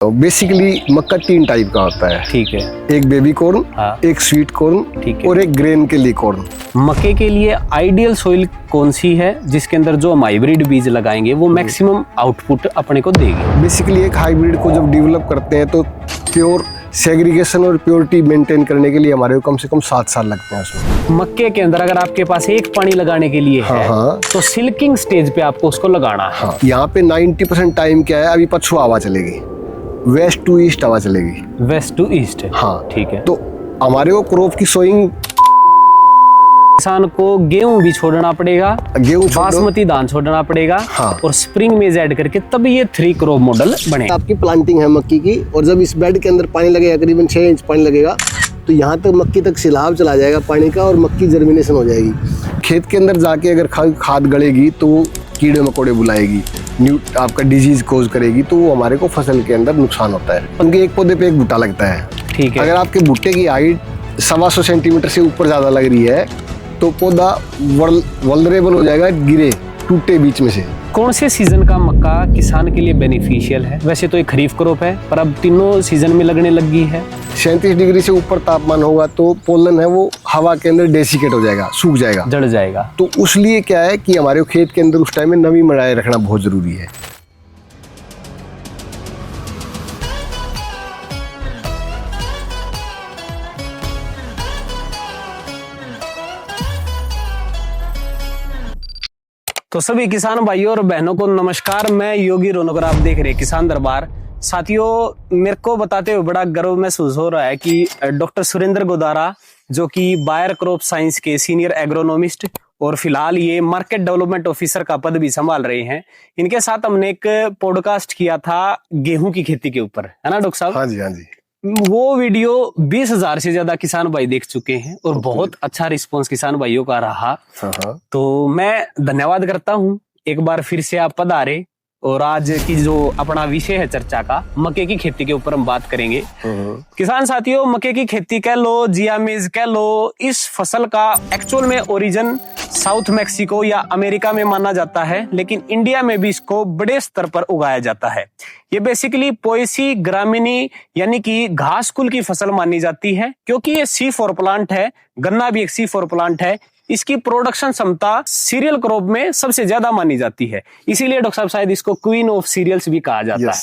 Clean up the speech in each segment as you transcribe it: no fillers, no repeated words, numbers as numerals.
तो बेसिकली मक्का 3 टाइप का होता है। ठीक है। एक बेबी कॉर्न, हाँ। एक स्वीट कॉर्न, ठीक है। और एक ग्रेन के लिए कॉर्न। मक्के के लिए आइडियल सोइल कौन सी है जिसके अंदर जो हम हाइब्रिड बीज लगाएंगे वो मैक्सिमम आउटपुट अपने को देगी? बेसिकली एक हाइब्रिड को जब डेवलप करते हैं तो प्योर सेग्रीगेशन और प्योरिटी मेंटेन करने के लिए हमारे को कम से कम 7 साल लगते हैं उसमें। मक्के के अंदर अगर आपके पास एक पानी लगाने के लिए है हाँ। तो सिल्किंग स्टेज पे आपको उसको लगाना है। हाँ, यहाँ पे 90% टाइम क्या है, अभी पछुआ हवा चलेगी, वेस्ट टू ईस्ट हवा चलेगी। West to east. हाँ ठीक है। तो हमारे को क्रॉप की सोइंग, किसान को गेहूं भी छोड़ना पड़ेगा, गेहूं बासमती धान छोड़ना पड़ेगा। हाँ। और स्प्रिंग मेज ऐड करके तब ये 3 क्रॉप मॉडल बने। आपकी प्लांटिंग है मक्की की, और जब इस बेड के अंदर पानी लगेगा, करीबन 6 इंच पानी लगेगा, तो यहाँ तक मक्की तक सिलाब चला जाएगा पानी का और मक्की जर्मिनेशन हो जाएगी। खेत के अंदर जाके अगर खाद गड़ेगी तो वो कीड़े मकोड़े बुलाएगी, आपका डिजीज कोज करेगी, तो वो हमारे को फसल के अंदर नुकसान होता है। उनके एक पौधे पे एक बूटा लगता है। ठीक है। अगर आपके बूटे की हाइट 125 सेंटीमीटर से ऊपर ज्यादा लग रही है तो पौधा वल्नरेबल हो जाएगा, गिरे टूटे बीच में से। कौन से सीजन का मक्का किसान के लिए बेनिफिशियल है? वैसे तो एक खरीफ क्रॉप है पर अब तीनों सीजन में लगने लगी है। 37 डिग्री से ऊपर तापमान होगा तो पोलन है वो हवा के अंदर डेसिकेट हो जाएगा, सूख जाएगा, जड़ जाएगा। तो उसलिए क्या है कि हमारे खेत के अंदर उस टाइम में नमी बनाए रखना बहुत जरूरी है। तो सभी किसान भाइयों और बहनों को नमस्कार। मैं योगी रौनक और आप देख रहे हैं किसान दरबार। साथियों, मेरे को बताते हुए बड़ा गर्व महसूस हो रहा है कि डॉक्टर सुरेंद्र गोदारा, जो कि बायर क्रॉप साइंस के सीनियर एग्रोनॉमिस्ट और फिलहाल ये मार्केट डेवलपमेंट ऑफिसर का पद भी संभाल रहे हैं, इनके साथ हमने एक पॉडकास्ट किया था गेहूं की खेती के ऊपर, है ना डॉक्टर साहब? हाँ जी, हाँ जी। वो वीडियो 20,000 से ज्यादा किसान भाई देख चुके हैं और बहुत अच्छा रिस्पॉन्स किसान भाइयों का रहा। हाँ। तो मैं धन्यवाद करता हूँ एक बार फिर से आप पधारे, और आज की जो अपना विषय है चर्चा का, मक्के की खेती के ऊपर हम बात करेंगे। किसान साथियों, मक्के की खेती कह लो, जिया मेज कह लो, इस फसल का एक्चुअल में ओरिजिन साउथ मैक्सिको या अमेरिका में माना जाता है, लेकिन इंडिया में भी इसको बड़े स्तर पर उगाया जाता है। ये बेसिकली पोएसी ग्रामीणी यानी कि घास कुल की फसल मानी जाती है, क्योंकि ये C4 प्लांट है। गन्ना भी एक C4 प्लांट है। इसकी प्रोडक्शन क्षमता सीरियल क्रॉप में सबसे ज्यादा मानी जाती है, इसीलिए डॉक्टर साहब शायद इसको क्वीन ऑफ सीरियल्स भी कहा जाता है।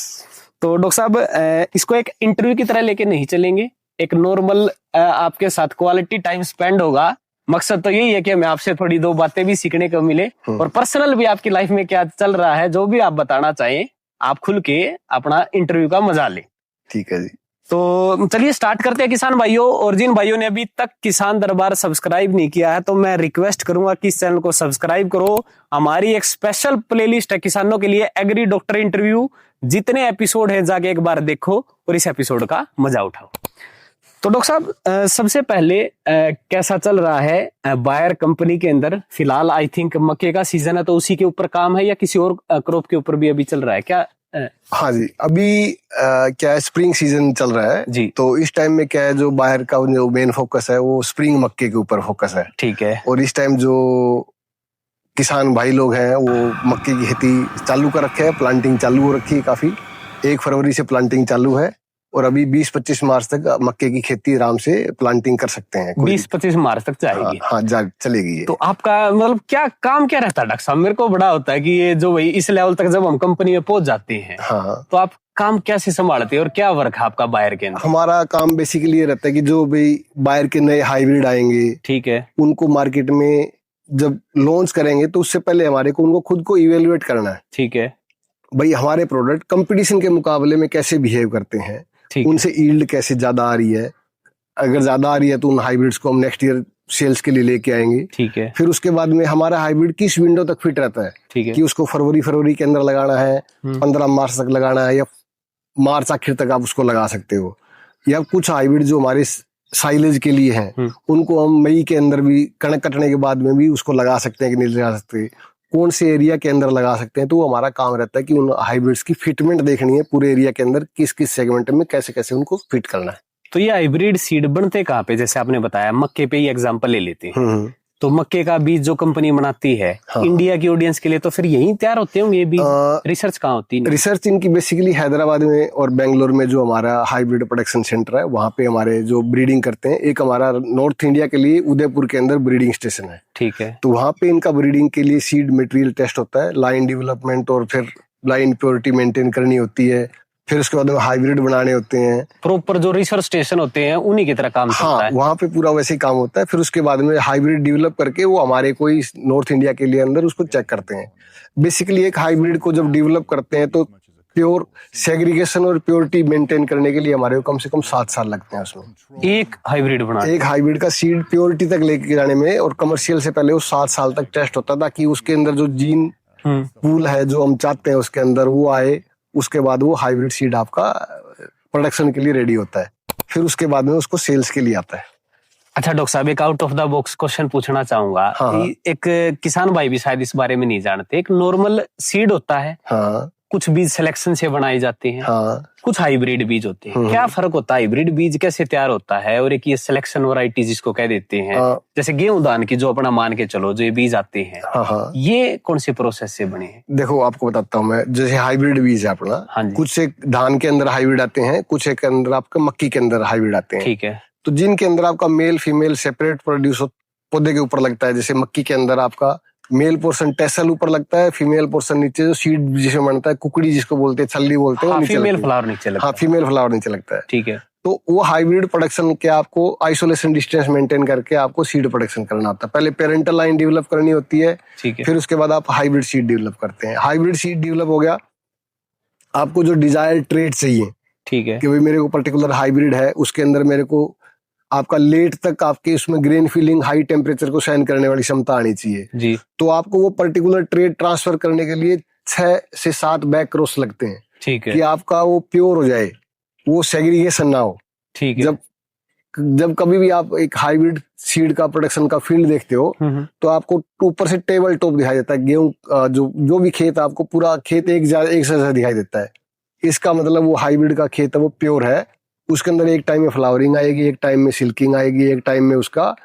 तो डॉक्टर साहब, इसको एक इंटरव्यू की तरह लेके नहीं चलेंगे, एक नॉर्मल आपके साथ क्वालिटी टाइम स्पेंड होगा। मकसद तो यही है कि हमें आपसे थोड़ी 2 बातें भी सीखने को मिले और पर्सनल भी आपकी लाइफ में क्या चल रहा है, जो भी आप बताना चाहें, आप खुल के अपना इंटरव्यू का मजा ले। ठीक है जी। तो चलिए स्टार्ट करते हैं किसान भाइयों। और जिन भाइयों ने अभी तक किसान दरबार सब्सक्राइब नहीं किया है तो मैं रिक्वेस्ट करूंगा कि इस चैनल को सब्सक्राइब करो। हमारी एक स्पेशल प्लेलिस्ट है किसानों के लिए, एग्री डॉक्टर इंटरव्यू। जितने एपिसोड है जाके एक बार देखो और इस एपिसोड का मजा उठाओ। तो डॉक्टर साहब, सबसे पहले कैसा चल रहा है बायर कंपनी के अंदर? फिलहाल आई थिंक मक्के का सीजन है तो उसी के ऊपर काम है या किसी और क्रॉप के ऊपर भी अभी चल रहा है क्या? हाँ जी, अभी क्या है, स्प्रिंग सीजन चल रहा है जी। तो इस टाइम में क्या है, जो बायर का जो मेन फोकस है वो स्प्रिंग मक्के के ऊपर फोकस है। ठीक है। और इस टाइम जो किसान भाई लोग हैं वो मक्के की खेती चालू कर रखे हैं, प्लांटिंग चालू हो रखी है काफी। 1 फरवरी से प्लांटिंग चालू है और अभी 20-25 मार्च तक मक्के की खेती आराम से प्लांटिंग कर सकते हैं। 20-25 मार्च तक जाएगी? हाँ, चलेगी ये। तो आपका मतलब क्या काम क्या रहता है डॉक्टर साहब? मेरे को बड़ा होता है कि ये जो भाई इस लेवल तक जब हम कंपनी में पहुंच जाते हैं, हाँ, तो आप काम कैसे संभालते हैं और क्या वर्क है आपका बायर के अंदर? हमारा काम बेसिकली ये रहता है कि जो भाई बायर के नए हाइब्रिड आएंगे, ठीक है, उनको मार्केट में जब लॉन्च करेंगे तो उससे पहले हमारे को उनको खुद को इवेल्युएट करना है। ठीक है भाई, हमारे प्रोडक्ट कंपटीशन के मुकाबले में कैसे बिहेव करते हैं, उनसे यील्ड कैसे ज्यादा आ रही है। अगर ज्यादा आ रही है तो उन हाइब्रिड्स को हम नेक्स्ट ईयर सेल्स के लिए लेके आएंगे। ठीक है। फिर उसके बाद में हमारा हाइब्रिड किस विंडो तक फिट रहता है, ठीक है, कि उसको फरवरी के अंदर लगाना है, 15 मार्च तक लगाना है, या मार्च आखिर तक आप उसको लगा सकते हो। या कुछ हाइब्रिड जो हमारे साइलेज के लिए हैं उनको हम मई के अंदर भी, कणक कटने के बाद में भी उसको लगा सकते हैं कि नहीं लगा सकते, कौन से एरिया के अंदर लगा सकते हैं। तो वो हमारा काम रहता है कि उन हाइब्रिड्स की फिटमेंट देखनी है, पूरे एरिया के अंदर किस किस सेगमेंट में कैसे कैसे उनको फिट करना है। तो ये हाइब्रिड सीड बनते कहाँ पे? जैसे आपने बताया मक्के पे ही एग्जांपल ले लेते हैं, तो मक्के का बीज जो कंपनी बनाती है, हाँ। इंडिया की ऑडियंस के लिए तो फिर यहीं तैयार होते होंगे ये बीज? रिसर्च कहाँ होती है? रिसर्च इनकी बेसिकली हैदराबाद में और बेंगलोर में जो हमारा हाइब्रिड प्रोडक्शन सेंटर है वहाँ पे हमारे जो ब्रीडिंग करते हैं। एक हमारा नॉर्थ इंडिया के लिए उदयपुर के अंदर ब्रीडिंग स्टेशन है। ठीक है। तो वहाँ पे इनका ब्रीडिंग के लिए सीड मटेरियल टेस्ट होता है, लाइन डेवलपमेंट और फिर लाइन प्योरिटी मेंटेन करनी होती है, फिर उसके बाद में हाइब्रिड बनाने होते हैं। प्रॉपर जो रिसर्च स्टेशन होते हैं उन्हीं की तरह काम चलता है। वहाँ पे पूरा वैसे ही काम होता है। फिर उसके बाद में हाइब्रिड डेवलप करके वो हमारे कोई नॉर्थ इंडिया के लिए अंदर उसको चेक करते हैं। बेसिकली एक हाइब्रिड को जब डेवलप करते हैं तो प्योर सेग्रीगेशन और प्योरिटी मेंटेन करने के लिए हमारे को कम से कम 7 साल लगते हैं उसमें। एक हाइब्रिड का सीड प्योरिटी तक लेके जाने में और कमर्शियल से पहले वो 7 साल तक टेस्ट होता था कि उसके अंदर जो जीन पूल है जो हम चाहते हैं उसके अंदर वो आए। उसके बाद वो हाइब्रिड सीड आपका प्रोडक्शन के लिए रेडी होता है। फिर उसके बाद में उसको सेल्स के लिए आता है। अच्छा डॉक्टर साहब, एक out of the box question पूछना चाहूंगा। हाँ। एक किसान भाई भी शायद इस बारे में नहीं जानते। एक नॉर्मल सीड होता है, हाँ। कुछ बीज सिलेक्शन से बनाए जाते हैं, हाँ। कुछ हाइब्रिड बीज होते हैं। क्या फर्क होता है? हाइब्रिड बीज कैसे तैयार होता है और एक ये सिलेक्शन वैरायटी जिसको कह देते हैं, जैसे गेहूं दान की जो अपना मान के चलो जो ये बीज आते हैं, ये कौन सी प्रोसेस से बने हैं? देखो आपको बताता हूँ मैं। जैसे हाइब्रिड बीज है अपना, कुछ एक धान के अंदर हाइब्रिड आते हैं, कुछ एक अंदर आपका मक्की के अंदर हाइब्रिड आते हैं। ठीक है। तो जिनके अंदर आपका मेल फीमेल सेपरेट प्रोड्यूस पौधे के ऊपर लगता है। जैसे मक्की के अंदर आपका मेल पोर्शन टेसल ऊपर लगता है, फीमेल पोर्शन नीचे, जो सीड जिसमें बनता है, कुकड़ी जिसको बोलते हैं, छल्ली बोलते हैं, फीमेल फ्लावर नीचे लगता है। फीमेल फ्लावर नीचे लगता है। ठीक है। तो वो हाइब्रिड प्रोडक्शन के आपको आइसोलेशन डिस्टेंस मेंटेन करके आपको सीड प्रोडक्शन करना होता है। पहले पेरेंटल लाइन डेवलप करनी होती है। ठीक है। फिर उसके बाद आप हाइब्रिड सीड डेवलप करते हैं। हाइब्रिड सीड डेवलप हो गया, आपको जो डिजायर्ड ट्रेट चाहिए, ठीक है, कि भाई मेरे को पर्टिकुलर हाइब्रिड है, उसके अंदर मेरे को आपका लेट तक आपके उसमें ग्रेन फीलिंग हाई टेम्परेचर को सहन करने वाली क्षमता आनी चाहिए जी। तो आपको वो पर्टिकुलर ट्रेट ट्रांसफर करने के लिए 6 से 7 बैक क्रॉस लगते हैं। ठीक है। कि आपका वो प्योर हो जाए, वो सेग्रीगेशन ना हो। ठीक है। जब कभी भी आप एक हाइब्रिड सीड का प्रोडक्शन का फील्ड देखते हो तो आपको ऊपर से टेबल टॉप दिखाई देता है। गेहूं जो भी खेत, आपको पूरा खेत एक जैसा दिखाई देता है। इसका मतलब वो हाइब्रिड का खेत है, वो प्योर है। उसके अंदर एक टाइम में फ्लावरिंग आएगी, एक टाइम में सिल्किंग आएगी, एक टाइम में उसका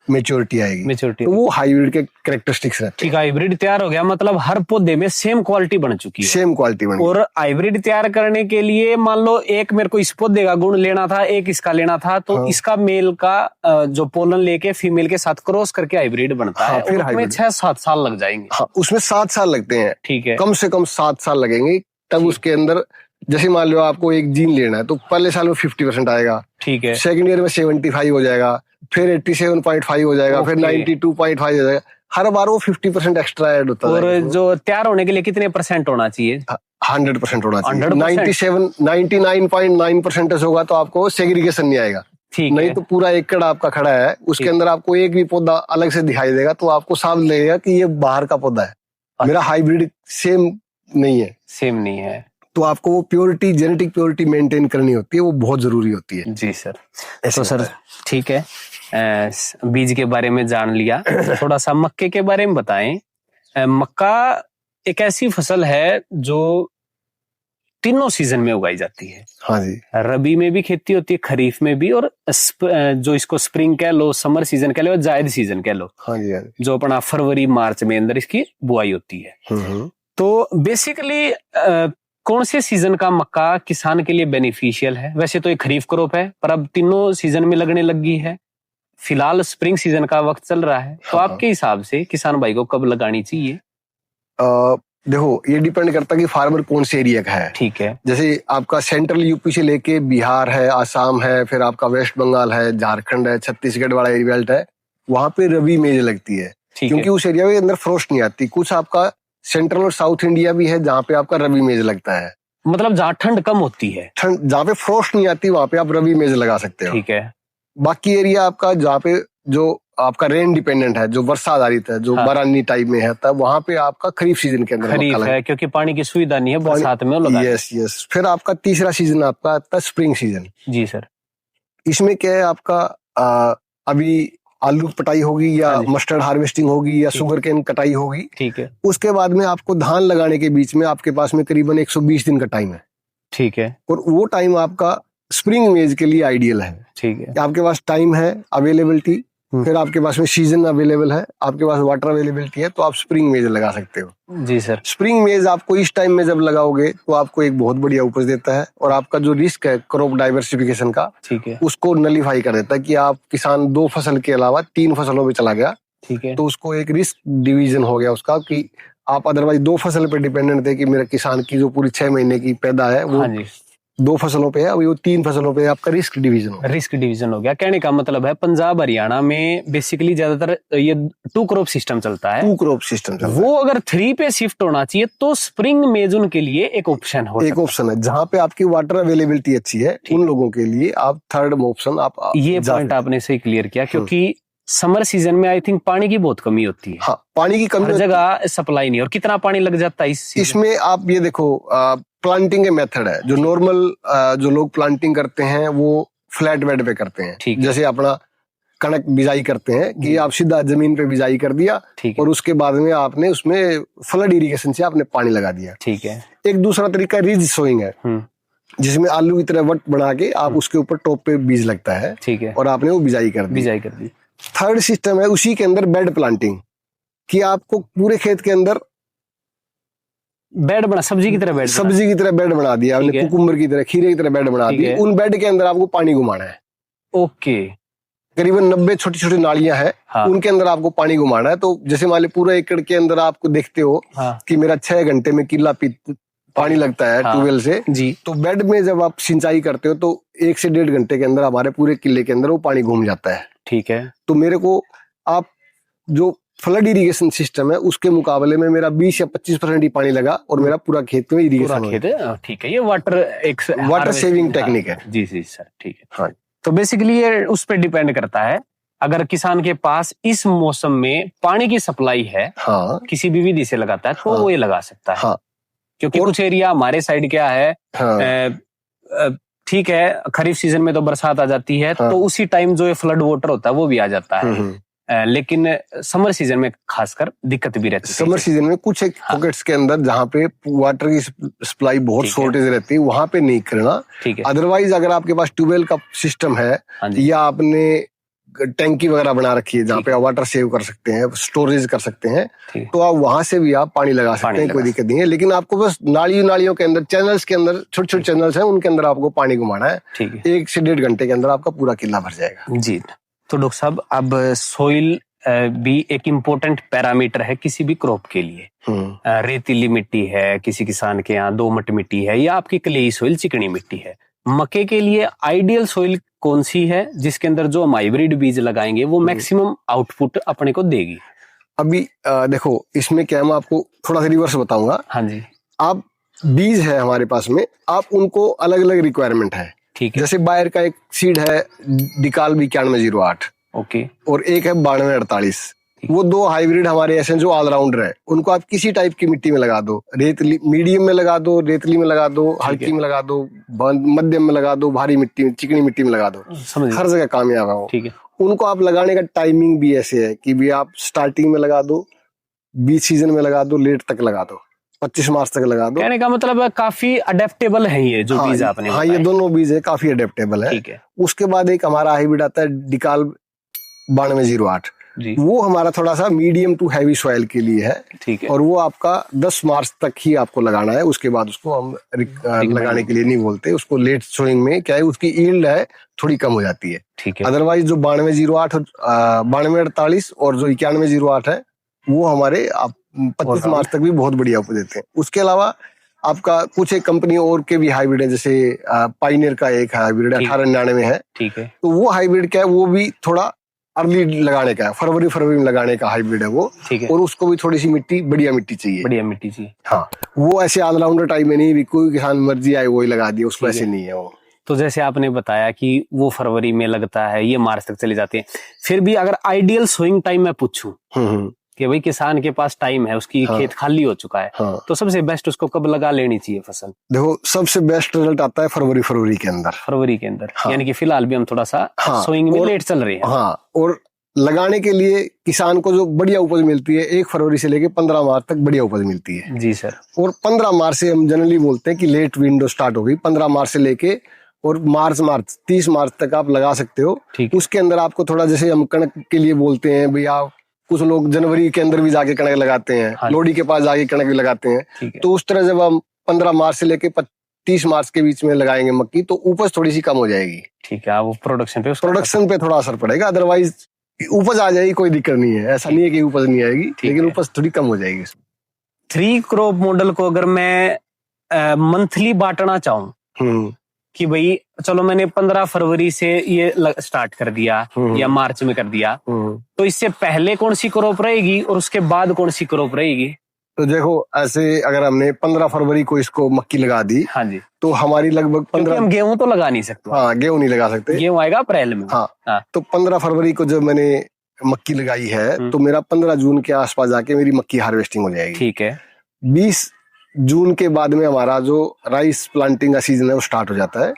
मेच्योरिटी आएगी। तो वो हाइब्रिड के कैरेक्टरिस्टिक्स रहते हैं। ठीक है, हाइब्रिड तैयार हो गया, मतलब हर पौधे में सेम क्वालिटी बन चुकी है। सेम क्वालिटी बन। और हाइब्रिड तैयार करने के लिए मान लो एक मेरे को इस पौधे का गुण लेना था, एक इसका लेना था, तो इसका मेल का जो पोलन लेके फीमेल के साथ क्रॉस करके हाइब्रिड बनता है। फिर उसमें 6-7 साल लग जाएंगे। उसमें 7 साल लगते हैं। ठीक है। कम से कम 7 साल लगेंगे। तब उसके अंदर जैसे मान लो आपको एक जीन लेना है तो पहले साल में 50% आएगा। ठीक है। सेकंड ईयर में 75 हो जाएगा, फिर 87.5 हो जाएगा, फिर 92.5 हो जाएगा। हर बार वो 50% एक्स्ट्रा ऐड होता है। और जो तैयार होने के लिए कितने % होना चाहिए? 100% होना चाहिए। 100%? 99.9% होगा तो आपको सेग्रीगेशन नहीं आएगा। ठीक नहीं है। तो पूरा एकड़ आपका खड़ा है, उसके अंदर आपको एक भी पौधा अलग से दिखाई देगा तो आपको साफ लगेगा कि ये बाहर का पौधा है। मेरा हाइब्रिड सेम नहीं है। सेम नहीं है। तो आपको वो प्योरिटी, जेनेटिक प्योरिटी मेंटेन करनी होती है, वो बहुत जरूरी होती है। जी सर। तो सर ठीक है, बीज के बारे में जान लिया। थोड़ा सा मक्के के बारे में बताएं। मक्का एक ऐसी फसल है जो तीनों सीजन में उगाई जाती है। हाँ जी। रबी में भी खेती होती है, खरीफ में भी, और जो इसको स्प्रिंग कह लो, समर सीजन कह लो, जायद सीजन कह लो। हाँ जी, हाँ जी। जो अपना फरवरी मार्च में अंदर इसकी बुआई होती है। तो बेसिकली कौन से सीजन का मक्का किसान के लिए बेनिफिशियल है? वैसे तो ये खरीफ क्रॉप है, पर अब तीनों सीजन में लगने लगी है। फिलहाल स्प्रिंग सीजन का वक्त चल रहा है। तो आपके हिसाब से किसान भाई को कब लगानी चाहिए? देखो, ये डिपेंड करता है कि फार्मर कौन से एरिया का है। ठीक है। जैसे आपका सेंट्रल यूपी से लेके बिहार है, आसाम है, फिर आपका वेस्ट बंगाल है, झारखंड है, छत्तीसगढ़ वाला एरिया बेल्ट है, वहां पे रबी मेज लगती है। क्योंकि उस एरिया में अंदर फ्रोस्ट नहीं आती। कुछ आपका सेंट्रल और साउथ इंडिया भी है जहाँ पे आपका रबी मेज लगता है। मतलब जहाँ ठंड कम होती है, ठंड जहाँ पे फ्रोस्ट नहीं आती, वहां पे आप रबी मेज लगा सकते हो। ठीक है। बाकी एरिया आपका जहाँ पे जो आपका रेन डिपेंडेंट है, जो वर्षा आधारित है, जो बरानी टाइप में है, तब वहां पे आपका खरीफ सीजन के अंदर खरीफ है, क्योंकि पानी की सुविधा नहीं है बरसात में लगा। यस। फिर आपका तीसरा सीजन आपका आता है स्प्रिंग सीजन। जी सर। इसमें क्या है, आपका अभी आलू कटाई होगी या मस्टर्ड हार्वेस्टिंग होगी या शुगर केन कटाई होगी। ठीक है। उसके बाद में आपको धान लगाने के बीच में आपके पास में करीबन 120 दिन का टाइम है। ठीक है। और वो टाइम आपका स्प्रिंग मेज के लिए आइडियल है। ठीक है। आपके पास टाइम है, अवेलेबिलिटी, फिर आपके पास में सीजन अवेलेबल है, आपके पास वाटर अवेलेबिलिटी है, तो आप स्प्रिंग मेज लगा सकते हो। जी सर। स्प्रिंग मेज आपको इस टाइम में जब लगाओगे तो आपको एक बहुत बढ़िया उपज देता है, और आपका जो रिस्क है क्रॉप डाइवर्सिफिकेशन का, ठीक है, उसको नलीफाई कर देता है कि आप किसान 2 फसल के अलावा 3 फसलों में चला गया, ठीक है, तो उसको एक रिस्क डिवीजन हो गया उसका, कि आप अदरवाइज 2 फसल पे डिपेंडेंट थे कि मेरे किसान की जो पूरी 6 महीने की पैदा है वो हाँ जी, 2 फसलों पे है, अभी वो 3 फसलों पे आपका रिस्क डिवीजन हो। रिस्क डिवीजन हो गया। कहने का मतलब है पंजाब हरियाणा में बेसिकली ज्यादातर ये 2 क्रॉप सिस्टम चलता है, 2 क्रॉप सिस्टम चल रहा है। वो अगर 3 पे शिफ्ट होना चाहिए तो स्प्रिंग मेज उनके लिए एक ऑप्शन हो एक सकता ऑप्शन है, जहाँ पे आपकी वाटर अवेलेबिलिटी अच्छी है उन लोगों के लिए आप थर्ड ऑप्शन आप है। ये जा पॉइंट सकते आपने सही क्लियर किया, क्योंकि समर सीजन में आई थिंक पानी की बहुत कमी होती है, हाँ, पानी की कमी हर होती है। जगह सप्लाई नहीं, और कितना पानी लग जाता है इस season? इसमें आप ये देखो, प्लांटिंग के मेथड है जो नॉर्मल जो लोग प्लांटिंग करते हैं वो फ्लैट बेड पे करते हैं। ठीक है। जैसे अपना कणक बिजाई करते हैं कि आप सीधा जमीन पे बिजाई कर दिया, ठीक है, और उसके बाद में आपने उसमें फ्लड इरिगेशन से आपने पानी लगा दिया। ठीक है, एक दूसरा तरीका रिज सोइंग है, जिसमें आलू की तरह वट बना के आप उसके ऊपर टॉप पे बीज लगता है, ठीक है, और आपने वो बिजाई कर दी। बिजाई कर दी। थर्ड सिस्टम है उसी के अंदर बेड प्लांटिंग, कि आपको पूरे खेत के अंदर बेड बना, सब्जी की तरह बेड बना। सब्जी की तरह बेड बना दिया ठीक आपने, है। कुकुम्बर की तरह, खीरे की तरह बेड बना ठीक दी। है। उन बेड के अंदर आपको पानी घुमाना है। ओके, करीबन 90 छोटी छोटी नालियां हैं, हाँ। उनके अंदर आपको पानी घुमाना है। तो जैसे मान ली पूरा एकड़ के अंदर आपको देखते हो हाँ, कि मेरा 6 घंटे में किला पानी लगता है हाँ। ट्यूबवेल से, जी, तो बेड में जब आप सिंचाई करते हो तो 1 से 1.5 घंटे के अंदर हमारे पूरे किले के अंदर वो पानी घूम जाता है। ठीक है, तो मेरे को आप जो फ्लड इरिगेशन सिस्टम है उसके मुकाबले में मेरा 20 या 25% ही पानी लगा और मेरा पूरा खेत में पूरा इरिगेशन हो खेत है। ठीक है, ये वाटर एक वाटर सेविंग टेक्निक है। जी जी सर, ठीक है। हाँ। तो बेसिकली ये उस पर डिपेंड करता है, अगर किसान के पास इस मौसम में पानी की सप्लाई है, हाँ किसी भी विधि से लगाता है, तो हाँ। वो ये लगा सकता है। हाँ। क्योंकि और- कुछ एरिया हमारे साइड क्या है, हाँ। ठीक है, खरीफ सीजन में तो बरसात आ जाती है, हाँ। तो उसी टाइम जो ये फ्लड वाटर होता है वो भी आ जाता है। हम्म। लेकिन समर सीजन में खासकर दिक्कत भी रहती है। समर सीजन में कुछ एक पॉकेट्स के अंदर जहाँ पे वाटर की सप्लाई बहुत ठीक है। शॉर्टेज रहती है वहां पे नहीं करना। ठीक है, अदरवाइज अगर आपके पास ट्यूबवेल का सिस्टम है हाँ जी, या आपने टैंकी वगैरह बना रखी है जहाँ ठीक पे आप वाटर सेव कर सकते हैं, स्टोरेज कर सकते हैं, ठीक है, तो आप वहां से भी आप पानी लगा सकते पानी हैं, कोई लगा दिक्कत नहीं है। लेकिन आपको बस नालियों के अंदर, चैनल्स के अंदर, छोटे छोटे चैनल्स हैं उनके अंदर आपको पानी घुमाना है। ठीक है 1 से 1.5 घंटे के अंदर आपका पूरा किला भर जाएगा। जी। तो डॉक्टर साहब, अब सोइल भी एक इम्पोर्टेंट पैरामीटर है किसी भी क्रॉप के लिए। रेतीली मिट्टी है, किसी किसान के यहाँ दोमट मिट्टी है, या आपकी क्लेई सोइल चिकनी मिट्टी है, मक्के के लिए आइडियल सोइल कौन सी है जिसके अंदर जो हम हाइब्रिड बीज लगाएंगे वो मैक्सिमम आउटपुट अपने को देगी? अभी देखो इसमें क्या है, मैं आपको थोड़ा सा रिवर्स बताऊंगा। हाँ जी, आप बीज है हमारे पास में, आप उनको अलग अलग रिक्वायरमेंट है। ठीक है, जैसे बायर का एक सीड है डिकाल 9108, ओके, और एक है 9248। वो 2 हाइब्रिड हमारे ऐसे हैं जो ऑलराउंडर है। उनको आप किसी टाइप की मिट्टी में लगा दो, रेतली मीडियम में लगा दो, रेतली में लगा दो, हल्की में लगा दो, मध्यम में लगा दो, भारी मिट्टी में, चिकनी मिट्टी में लगा दो, समझ हर जगह कामयाब है वो। ठीक है, उनको आप लगाने का टाइमिंग भी ऐसे है कि भी आप स्टार्टिंग में लगा दो, बीच सीजन में लगा दो, लेट तक लगा दो, 25 मार्च तक लगा दो। कहने का मतलब काफी अडेप्टेबल है ये जो बीज आपने हाँ, ये दोनों बीज है काफी अडेप्टेबल है। ठीक है उसके बाद एक हमारा हाइब्रिड आता है डिकाल 9208, जी, वो हमारा थोड़ा सा मीडियम टू हैवी सॉइल के लिए है, ठीक है, और वो आपका 10 मार्च तक ही आपको लगाना है। उसके बाद उसको हम लगाने के लिए नहीं बोलते, उसको लेट सोइंग में क्या है उसकी ईल्ड है थोड़ी कम हो जाती है। ठीक है, अदरवाइज जो 9208 और 9248 और जो 9108 है वो हमारे 25 मार्च तक भी बहुत बढ़िया उपज देते हैं। उसके अलावा आपका कुछ एक कंपनी और के भी हाइब्रिड है, जैसे पाइनियर का एक हाइब्रिड 1899 है, ठीक है, तो वो हाइब्रिड क्या है, वो भी थोड़ा अर्ली लगाने का है, फरवरी में लगाने का हाइब्रिड है वो। ठीक है, और उसको भी थोड़ी सी मिट्टी, बढ़िया मिट्टी चाहिए। बढ़िया मिट्टी चाहिए। हाँ, वो ऐसे ऑलराउंडर टाइप में नहीं भी कोई किसान मर्जी आए वही लगा दिया, उसको ऐसे नहीं है वो। तो जैसे आपने बताया कि वो फरवरी में लगता है, ये मार्च तक चले जाते हैं, फिर भी अगर आइडियल सोइंग टाइम मैं पूछूं कि भाई किसान के पास टाइम है, उसकी हाँ। खेत खाली हो चुका है, हाँ। तो सबसे बेस्ट उसको कब लगा लेनी चाहिए फसल? देखो सबसे बेस्ट रिजल्ट आता है फरवरी के अंदर। फरवरी के अंदर, हाँ। यानी कि फिलहाल भी हम थोड़ा सा हाँ। सोइंग में और- लेट चल रहे हैं। हाँ, और लगाने के लिए किसान को जो बढ़िया उपज मिलती है 1 फरवरी से लेके 15 मार्च तक बढ़िया उपज मिलती है। जी सर, और 15 मार्च से हम जनरली बोलते हैं कि लेट विंडो स्टार्ट हो गई। 15 मार्च से लेके और मार्च 30 मार्च तक आप लगा सकते हो। ठीक है। उसके अंदर आपको थोड़ा, जैसे हम कणक के लिए बोलते हैं भैया, कुछ लोग जनवरी के अंदर भी जाके कणक लगाते हैं, हाँ। लोहड़ी के पास जाके कणक भी लगाते हैं। ठीक है। तो उस तरह जब हम 15 मार्च से लेके 30 मार्च के बीच में लगाएंगे मक्की, तो उपज थोड़ी सी कम हो जाएगी। ठीक है, वो प्रोडक्शन पे थोड़ा असर पड़ेगा, अदरवाइज उपज आ जाएगी, कोई दिक्कत नहीं है। ऐसा नहीं है कि उपज नहीं आएगी, लेकिन उपज थोड़ी कम हो जाएगी। 3 क्रॉप मॉडल को अगर मैं मंथली बांटना चाहूँ कि भाई चलो मैंने 15 फरवरी से ये स्टार्ट कर दिया या मार्च में कर दिया, तो इससे पहले कौन सी क्रॉप रहेगी और उसके बाद कौन सी क्रॉप रहेगी? तो देखो, ऐसे अगर हमने 15 फरवरी को इसको मक्की लगा दी, हाँ जी, तो हमारी लगभग 15, हम गेहूं तो लगा नहीं सकते। हाँ, गेहूं नहीं लगा सकते, गेहूं आएगा अप्रैल में। हाँ। तो 15 फरवरी को जब मैंने मक्की लगाई है, तो मेरा 15 जून के आसपास जाके मेरी मक्की हार्वेस्टिंग हो जाएगी। ठीक है। 20 जून के बाद में हमारा जो राइस प्लांटिंग का सीजन है वो स्टार्ट हो जाता है।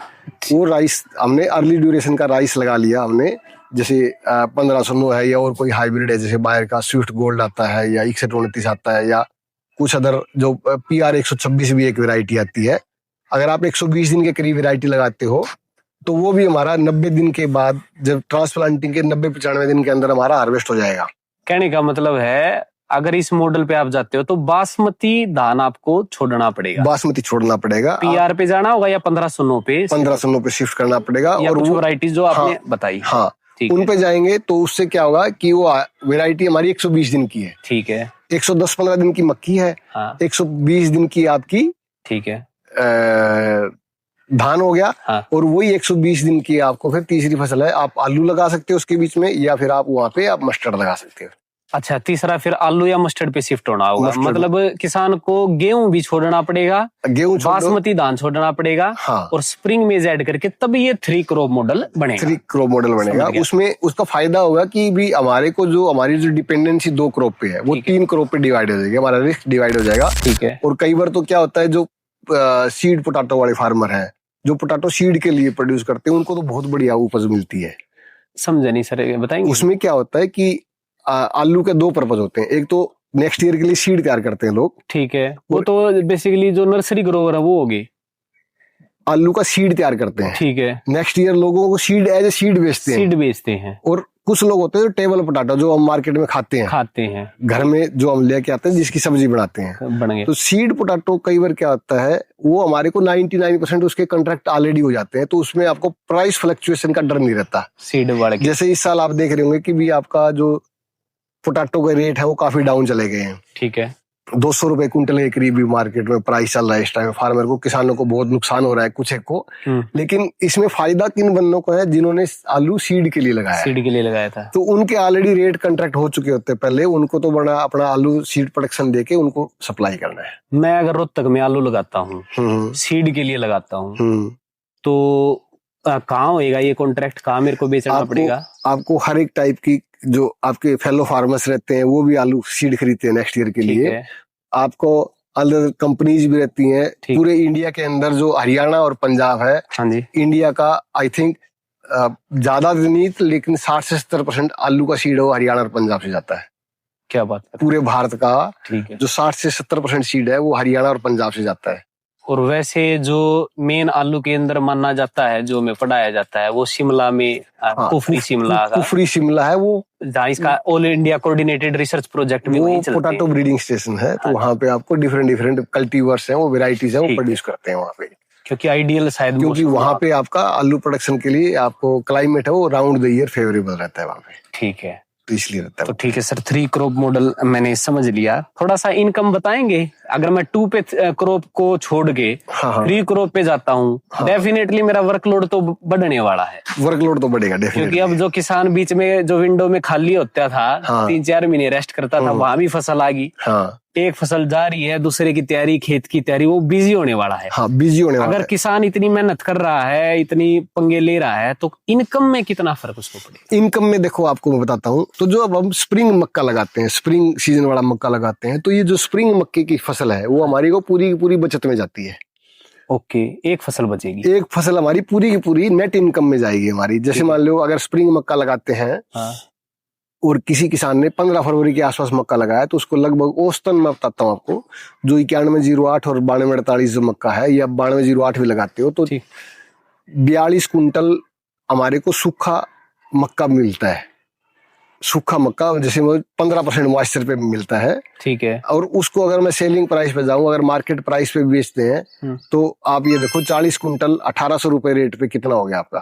वो राइस हमने अर्ली ड्यूरेशन का राइस लगा लिया हमने, जैसे 1509 है, या और कोई हाइब्रिड है, जैसे बाहर का स्विफ्ट गोल्ड आता है, या 6129 आता है, या कुछ अदर जो PR 126 भी एक वैरायटी आती है। अगर आप 120 दिन के करीब वैरायटी लगाते हो, तो वो भी हमारा 90 दिन के बाद, जब ट्रांसप्लांटिंग के 90-95 दिन के अंदर हमारा हार्वेस्ट हो जाएगा। कहने का मतलब है, अगर इस मॉडल पे आप जाते हो तो बासमती धान आपको छोड़ना पड़ेगा। बासमती छोड़ना पड़ेगा, PR पे जाना होगा, या 1509 पे 1509 पे शिफ्ट करना पड़ेगा। या और कुछ वो वैरायटी जो आपने बताई, हाँ, उन पे जाएंगे तो उससे क्या होगा कि वो वैरायटी हमारी 120 दिन की है। ठीक है। 110-15 दिन की मक्की है, 120 दिन की आपकी, ठीक है, धान हो गया। हाँ। और वही 120 दिन की आपको फिर तीसरी फसल है, आप आलू लगा सकते हो उसके बीच में, या फिर आप वहां पे आप मस्टर्ड लगा सकते हो। अच्छा, तीसरा फिर आलू या मस्टर्ड पे शिफ्ट होना होगा। मतलब किसान को गेहूं भी छोड़ना पड़ेगा, बासमती धान छोड़ना पड़ेगा, हाँ। और स्प्रिंग मेज ऐड करके तब ये 3 क्रॉप मॉडल बनेगा। 3 क्रॉप मॉडल बनेगा। उसमें उसका फायदा होगा कि भी हमारे को जो हमारी जो डिपेंडेंसी 2 क्रॉप पे है, वो 3 क्रॉप पे डिवाइड हो जाएगी, हमारा रिस्क डिवाइड हो जाएगा। ठीक है। और कई बार तो क्या होता है, जो सीड पोटैटो वाले फार्मर है, जो पोटैटो सीड के लिए प्रोड्यूस करते हैं, उनको तो बहुत बढ़िया उपज मिलती है। समझे नहीं सर, बताएंगे? उसमें क्या होता है कि आलू के 2 पर्पज होते हैं। एक तो नेक्स्ट ईयर के लिए सीड तैयार करते हैं लोग। ठीक है, वो तो बेसिकली जो नर्सरी ग्रोवर है वो होगी, आलू का सीड तैयार करते हैं। ठीक है। नेक्स्ट ईयर लोगों को सीड एज ए सीड बेचते हैं। और कुछ लोग होते हैं जो टेबल पोटैटो, जो हम मार्केट में खाते हैं घर में, जो हम लेके आते हैं, जिसकी सब्जी बनाते हैं। तो सीड पोटैटो कई बार क्या होता है, वो हमारे को 99% उसके कॉन्ट्रैक्ट ऑलरेडी हो जाते हैं, तो उसमें आपको प्राइस फ्लक्चुएशन का डर नहीं रहता सीड वाले। जैसे इस साल आप देख रहे होंगे कि भी आपका जो पोटैटो का रेट है वो काफी डाउन चले गए हैं। ठीक है। 200 रुपए कुंटल के करीब भी मार्केट में प्राइस चल रहा है इस टाइम। फार्मर को, किसानों को बहुत नुकसान हो रहा है कुछ एक को। लेकिन इसमें फायदा किन बंदों को है, जिन्होंने आलू सीड के लिए लगाया था। तो उनके ऑलरेडी रेट कॉन्ट्रैक्ट हो चुके होते हैं पहले, उनको तो बड़ा अपना आलू सीड प्रोडक्शन देके उनको सप्लाई करना है। मैं अगर रोहतक में आलू लगाता हूँ, सीड के लिए लगाता हूँ, तो कहाँ होएगा ये कॉन्ट्रैक्ट, कहाँ मेरे को बेचना पड़ेगा? आपको हर एक टाइप की, जो आपके फेलो फार्मर्स रहते हैं वो भी आलू सीड खरीदते हैं नेक्स्ट ईयर के लिए। आपको अलग कंपनीज भी रहती हैं पूरे इंडिया के अंदर। जो हरियाणा और पंजाब है, हाँ जी, इंडिया का आई थिंक ज्यादा नहीं, लेकिन 60 से 70% आलू का सीड वो हरियाणा और पंजाब से जाता है। क्या बात है? पूरे भारत का ठीक है, जो 60 से 70% सीड है वो हरियाणा और पंजाब से जाता है। और वैसे जो मेन आलू के अंदर माना जाता है, जो में पढ़ाया जाता है, वो शिमला में कुफरी शिमला है, वो जहाँ इसका all India coordinated research project में वो पोटैटो ब्रीडिंग स्टेशन है। तो वहाँ पे आपको डिफरेंट कल्टीवर्स हैं, वो वेराइटीज हैं, वो प्रोड्यूस करते हैं वहाँ पे। क्योंकि आइडियल शायद, क्योंकि वहाँ पे आपका आलू प्रोडक्शन के लिए आपको क्लाइमेट है वो राउंड द ईयर फेवरेबल रहता है वहाँ पे। ठीक है, तो इसलिए रहता है। तो ठीक है सर, 3 क्रॉप मॉडल मैंने समझ लिया। थोड़ा सा इनकम बताएंगे? अगर मैं 2 पे क्रॉप को छोड़ के 3 क्रॉप पे जाता हूँ, डेफिनेटली मेरा वर्कलोड तो बढ़ने वाला है। वर्कलोड तो बढ़ेगा डेफिनेटली, क्योंकि अब जो किसान बीच में जो विंडो में खाली होता था, 3-4 महीने रेस्ट करता था, वहां भी फसल आ गई। एक फसल जा रही है, दूसरे की तैयारी, खेत की तैयारी, वो बिजी होने वाला है। बिजी होने वाला अगर किसान इतनी मेहनत कर रहा है, इतनी पंगे ले रहा है, तो इनकम में कितना फर्क उसको पड़ेगा? इनकम में देखो, आपको मैं बताता हूँ। तो जो अब हम स्प्रिंग मक्का लगाते हैं, स्प्रिंग सीजन वाला मक्का लगाते हैं, तो ये जो स्प्रिंग मक्के की फसल है वो हमारी को पूरी की पूरी बचत में जाती है। ओके, एक फसल बचेगी, एक फसल हमारी पूरी की पूरी नेट इनकम में जाएगी हमारी। जैसे मान लो अगर स्प्रिंग मक्का लगाते हैं और किसी किसान ने 15 फरवरी के आसपास मक्का लगाया, तो उसको लगभग औसतन, मैं बताता हूँ आपको, जो 9108 और 9248 जो मक्का है, या 9208 भी लगाते हो, तो 42 कुंटल हमारे को सूखा मक्का मिलता है। सूखा मक्का जैसे 15% मॉइस्चर पे मिलता है। ठीक है। और उसको अगर मैं सेलिंग प्राइस पे जाऊं, अगर मार्केट प्राइस पे बेचते हैं तो आप ये देखो 40 कुंटल 1800 रुपए रेट पे कितना हो गया आपका?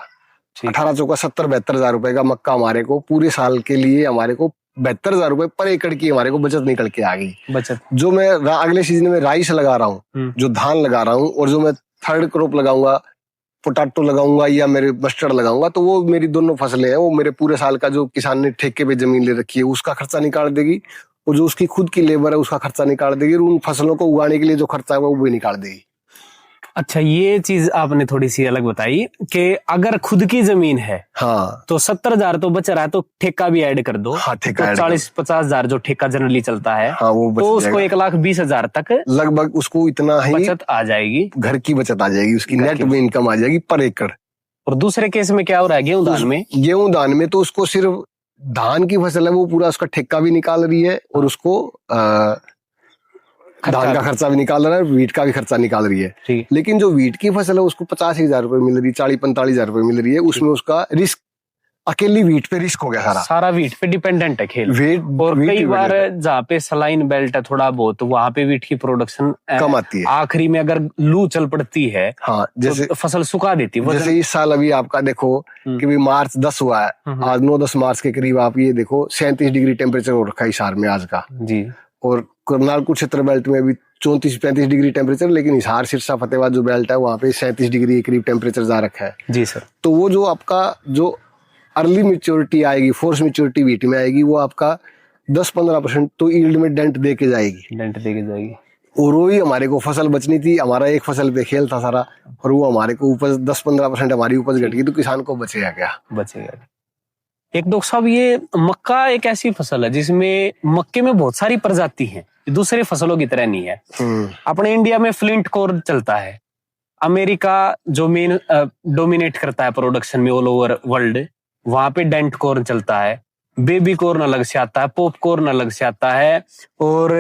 1800 का 70-72 रुपए का मक्का हमारे को पूरे साल के लिए हमारे को 72,000 रुपए पर एकड़ की हमारे को बचत निकल के आ गई। बचत जो मैं अगले सीजन में राइस लगा रहा हूँ, जो धान लगा रहा हूँ, और जो मैं थर्ड क्रॉप लगाऊंगा, पोटैटो लगाऊंगा या मेरे मस्टर्ड लगाऊंगा, तो वो मेरी दोनों फसलें हैं, वो मेरे पूरे साल का जो किसान ने ठेके पे जमीन ले रखी है उसका खर्चा निकाल देगी, और जो उसकी खुद की लेबर है उसका खर्चा निकाल देगी, और उन फसलों को उगाने के लिए जो खर्चा है वो भी निकाल देगी। अच्छा, ये चीज आपने थोड़ी सी अलग बताई कि अगर खुद की जमीन है हाँ तो 70,000 तो बच रहा है, तो ठेका भी ऐड कर दो। हाँ, ठेका तो ऐड 40-50 हजार जो ठेका जनरली चलता है, हाँ, वो बच तो उसको जाएगा। 1,20,000 तक लगभग उसको इतना ही बचत आ जाएगी, घर की बचत आ जाएगी, उसकी घर नेट की में इनकम आ जाएगी पर एकड़। और दूसरे केस में क्या हो रहा है गेहूं दान में? गेहूं दान में तो उसको सिर्फ धान की फसल है, वो पूरा उसका ठेका भी निकाल रही है, और उसको धान का खर्चा भी निकाल रहा है, वीट का भी खर्चा निकाल रही है। ठीक है। लेकिन जो वीट की फसल है उसको 85,000 रुपए मिल रही है, 40-45,000 रुपए मिल रही है, उसमें उसका रिस्क अकेली वीट पे रिस्क हो गया सारा वीट पे डिपेंडेंट है खेल। वीट और वीट कई ही बार बढ़ेगा। जहाँ पे सलाइन बेल्ट है थोड़ा बहुत, वहां पे वीट की प्रोडक्शन कम आती है। आखिरी में अगर लू चल पड़ती है हाँ, जैसे तो फसल सुखा देती है। जैसे इस साल अभी आपका देखो कि भी मार्च 10 हुआ है, आज 9-10 मार्च के करीब आप ये देखो 37 डिग्री टेम्परेचर हो रखा है हिसार में आज का जी। और करनाल कुरुक्षेत्र बेल्ट में भी 34-35 डिग्री टेम्परेचर, लेकिन हिसार सिरसा फतेहाबाद जो बेल्ट है वहां पे 37 डिग्री के करीब टेम्परेचर जा रखा है। जी सर। तो वो जो आपका जो अर्ली मेच्योरिटी आएगी, फोर्स मेच्योरिटी वीट में आएगी, वो आपका 10-15% तो ईल्ड में डेंट दे के जाएगी। डेंट दे के जाएगी। और वो ही हमारे को फसल बचनी थी, हमारा एक फसल पे खेल था सारा, और वो हमारे को उपज 10-15% हमारी उपज घट गई, तो किसान को बचेगा क्या? बचेगा। एक डॉक्टर साहब, ये मक्का एक ऐसी फसल है जिसमें मक्के में बहुत सारी प्रजाति है, दूसरे फसलों की तरह नहीं है। अपने इंडिया में फ्लिंट कॉर्न चलता है, अमेरिका जो मेन डोमिनेट करता है प्रोडक्शन में ऑल ओवर वर्ल्ड, वहां पे डेंट कॉर्न चलता है, बेबी कॉर्न अलग से आता है, पॉप कॉर्न अलग से आता है, और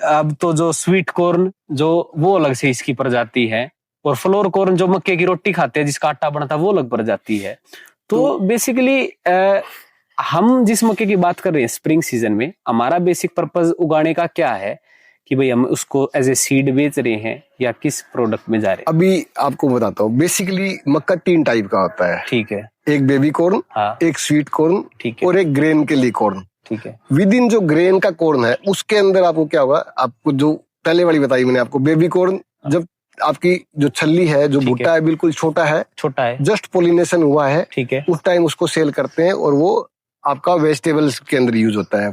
अब तो जो स्वीट कॉर्न जो वो अलग से इसकी प्रजाति है, और फ्लोर कॉर्न जो मक्के की रोटी खाते हैं जिसका आटा बनता है वो अलग प्रजाति है। तो बेसिकली हम जिस मक्के की बात कर रहे हैं स्प्रिंग सीजन में, हमारा बेसिक पर्पस उगाने का क्या है कि भाई हम उसको एज ए सीड बेच रहे हैं या किस प्रोडक्ट में जा रहे हैं? अभी आपको बताता हूँ। बेसिकली मक्का 3 टाइप का होता है। ठीक है। एक बेबी कॉर्न, हाँ। एक स्वीट कॉर्न, ठीक है। और एक ग्रेन के लिए कॉर्न। ठीक है। विद इन जो ग्रेन का कॉर्न है उसके अंदर आपको क्या होगा, आपको जो पहले वाली बताई मैंने आपको, बेबी कॉर्न जब आपकी जो छल्ली है, जो भुट्टा है बिल्कुल छोटा है, जस्ट पोलिनेशन हुआ है, ठीक है, उस टाइम उसको सेल करते हैं, और वो आपका वेजिटेबल्स के अंदर यूज होता है।